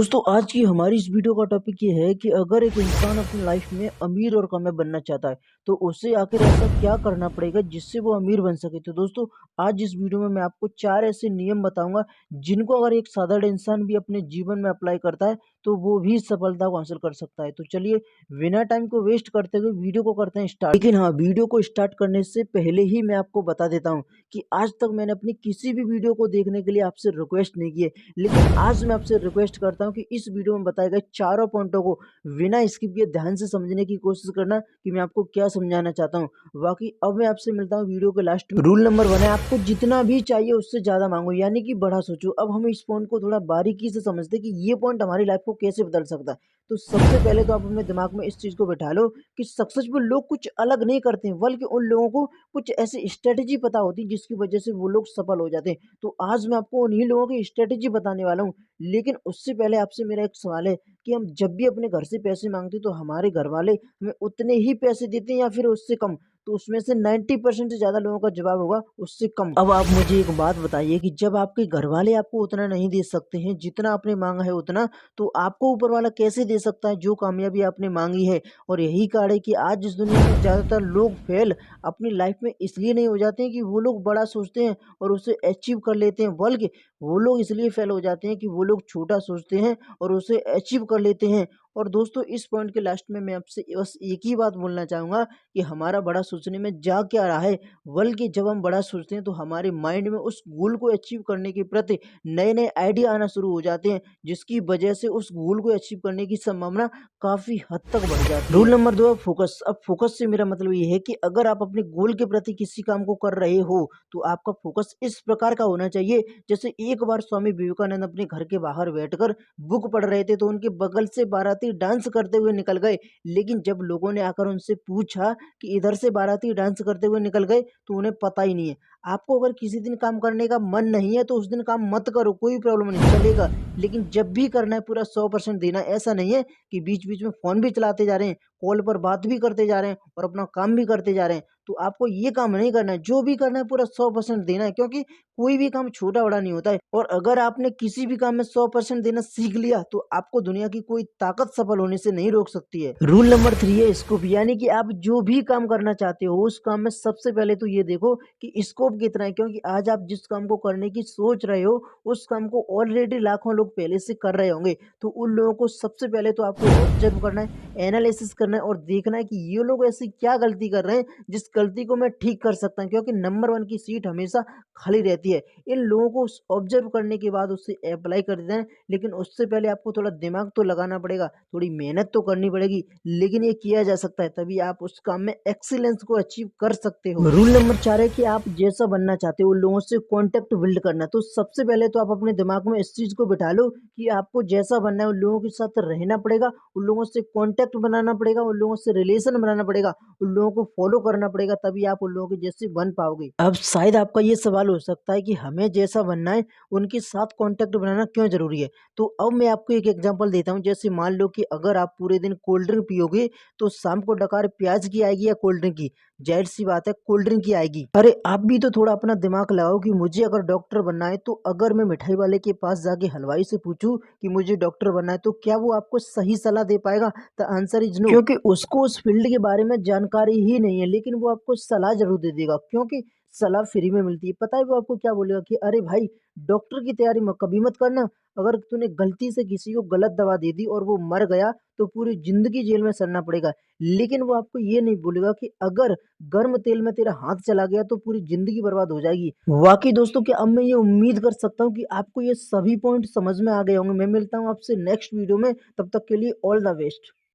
दोस्तों आज की हमारी इस वीडियो का टॉपिक ये है कि अगर एक इंसान अपनी लाइफ में अमीर और कामयाब बनना चाहता है तो उसे आखिर ऐसा क्या करना पड़ेगा जिससे वो अमीर बन सके। तो दोस्तों आज इस वीडियो में मैं आपको 4 ऐसे नियम बताऊंगा जिनको अगर एक साधारण इंसान भी अपने जीवन में अप्लाई करता है तो वो भी सफलता को हासिल कर सकता है। तो चलिए बिना टाइम को वेस्ट करते हुए वीडियो को करते हैं स्टार्ट। लेकिन हाँ, वीडियो को स्टार्ट करने से पहले ही मैं आपको बता देता हूँ कि आज तक मैंने अपनी किसी भी वीडियो को देखने के लिए आपसे रिक्वेस्ट नहीं की है, लेकिन आज मैं आपसे रिक्वेस्ट करता हूं कि इस वीडियो में बताए गए चारों पॉइंटों को बिना स्किप किए ध्यान से समझने की कोशिश करना कि मैं आपको क्या समझाना चाहता हूं। बाकी अब मैं आपसे मिलता हूं वीडियो के लास्ट में। रूल नंबर 1 है, आपको जितना भी चाहिए उससे ज्यादा मांगो, यानी कि बड़ा सोचो। अब हम इस पॉइंट को थोड़ा बारीकी से समझते हैं कि ये पॉइंट हमारी लाइफ को कैसे बदल सकता है। तो सबसे पहले तो आप अपने दिमाग में इस चीज को बैठा लो कि सक्सेसफुल लोग कुछ अलग नहीं करते हैं, बल्कि उन लोगों को कुछ ऐसी स्ट्रेटेजी पता होती है जिसकी वजह से वो लोग सफल हो जाते हैं। तो आज मैं आपको उन्हीं लोगों की स्ट्रेटेजी बताने वाला हूँ। लेकिन उससे पहले आपसे मेरा एक सवाल है कि हम जब भी अपने घर से पैसे मांगते हैं तो हमारे घर वाले हमें उतने ही पैसे देते हैं या फिर उससे कम? तो उसमें से 90% से ज्यादा लोगों का जवाब होगा उससे कम। अब आप मुझे एक बात बताइए कि जब आपके घर वाले आपको उतना नहीं दे सकते हैं जितना आपने मांगा है उतना, तो आपको ऊपर वाला कैसे दे सकता है जो कामयाबी आपने मांगी है? और यही कारण है कि आज इस दुनिया में ज्यादातर लोग फेल अपनी लाइफ में इसलिए नहीं हो जाते हैं कि वो लोग बड़ा सोचते हैं और उसे अचीव कर लेते हैं, बल्कि वो लोग इसलिए फेल हो जाते हैं कि वो लोग छोटा सोचते हैं और उसे अचीव कर लेते हैं। और दोस्तों इस पॉइंट के लास्ट में मैं आपसे बस एक ही बात बोलना चाहूँगा कि हमारा बड़ा सोचने में जा क्या रहा है, बल्कि जब हम बड़ा सोचते हैं तो हमारे माइंड में उस गोल को अचीव करने के प्रति नए-नए आइडिया आना शुरू हो जाते हैं, जिसकी वजह से उस गोल को अचीव करने की संभावना काफ़ी हद तक बढ़ जाती है। रूल नंबर 2 है फोकस। अब फोकस से मेरा मतलब ये है कि अगर आप अपने गोल के प्रति किसी काम को कर रहे हो, तो आपका फोकस इस प्रकार का होना चाहिए जैसे एक बार स्वामी विवेकानंद अपने घर के बाहर बैठकर बुक पढ़ रहे थे तो उनके बगल से बाराती डांस करते हुए निकल गए। लेकिन जब लोगों ने आकर उनसे पूछा कि इधर से बाराती डांस करते हुए निकल गए, तो उन्हें पता ही नहीं है। आपको अगर किसी दिन काम करने का मन नहीं है तो उस दिन काम मत करो, कोई प्रॉब्लम नहीं, चलेगा। लेकिन जब भी करना है पूरा 100% देना है। ऐसा नहीं है कि बीच-बीच में फ़ोन भी चलाते जा रहे हैं, कॉल पर बात भी करते जा रहे हैं और अपना काम भी करते जा रहे हैं। तो आपको ये काम नहीं करना है, जो भी करना है पूरा 100% देना है, क्योंकि कोई भी काम छोटा-बड़ा नहीं होता है। और अगर आपने किसी भी काम में 100% देना सीख लिया तो आपको दुनिया की कोई ताकत सफल होने से नहीं रोक सकती है। रूल नंबर 3 है स्कोप, यानी कि आप जो भी काम करना चाहते हो उस काम में सबसे पहले तो ये देखो कि स्कोप कितना है, क्योंकि आज आप जिस काम को करने की सोच रहे हो उस काम को ऑलरेडी लाखों लोग पहले से कर रहे होंगे। तो उन लोगों को सबसे पहले तो आपको ऑब्जर्व करना है, एनालिसिस करना है और देखना है कि ये लोग ऐसी क्या गलती कर रहे हैं जिस गलती को मैं ठीक कर सकता हूँ, क्योंकि नंबर 1 की सीट हमेशा खाली रहती है। इन लोगों को ऑब्जर्व करने के बाद उससे अप्लाई कर देना है, लेकिन उससे पहले आपको थोड़ा दिमाग तो लगाना पड़ेगा, थोड़ी मेहनत तो करनी पड़ेगी, लेकिन ये किया जा सकता है, तभी आप उस काम में एक्सीलेंस को अचीव कर सकते हो। रूल नंबर 4 है कि आप जैसा बनना चाहते हो उन लोगों से कॉन्टेक्ट बिल्ड करना। तो सबसे पहले तो आप अपने दिमाग में इस चीज को बिठा लो कि आपको जैसा बनना है उन लोगों के साथ रहना पड़ेगा, उन लोगों से कॉन्टेक्ट बनाना पड़ेगा, उन लोगों से रिलेशन बनाना पड़ेगा, उन लोगों को फॉलो करना पड़ेगा, तभी आप उन लोगों के जैसे बन पाओगे। अब शायद आपका ये सवाल हो सकता है कि हमें जैसा बनना है उनके साथ कॉन्टेक्ट बनाना क्यों जरूरी है? तो अब मैं आपको एक एग्जांपल देता हूँ। जैसे मान लो कि अगर आप पूरे दिन कोल्ड ड्रिंक पियोगे तो शाम को डकार प्याज की आएगी या कोल्ड ड्रिंक की? जाहिर सी बात है कोल्ड ड्रिंक की आएगी। अरे आप भी तो थोड़ा अपना दिमाग लगाओ कि मुझे अगर डॉक्टर बनना है तो अगर मैं मिठाई वाले के पास जाके हलवाई से पूछूं कि मुझे डॉक्टर बनना है तो क्या वो आपको सही सलाह दे पाएगा? द आंसर इज नो, क्योंकि उसको उस फील्ड के बारे में जानकारी ही नहीं है, लेकिन वो आपको सलाह जरूर दे देगा, क्योंकि सलाह फ्री में मिलती है। पता है वो आपको क्या बोलेगा कि अरे भाई डॉक्टर की तैयारी कभी मत करना, अगर तूने गलती से किसी को गलत दवा दे दी और वो मर गया तो पूरी जिंदगी जेल में सड़ना पड़ेगा। लेकिन वो आपको ये नहीं बोलेगा कि अगर गर्म तेल में तेरा हाथ चला गया तो पूरी जिंदगी बर्बाद हो जाएगी। वाकई दोस्तों, क्या अब मैं ये उम्मीद कर सकता हूँ कि आपको ये सभी पॉइंट समझ में आ गए होंगे। मैं मिलता हूँ आपसे नेक्स्ट वीडियो में, तब तक के लिए ऑल द बेस्ट।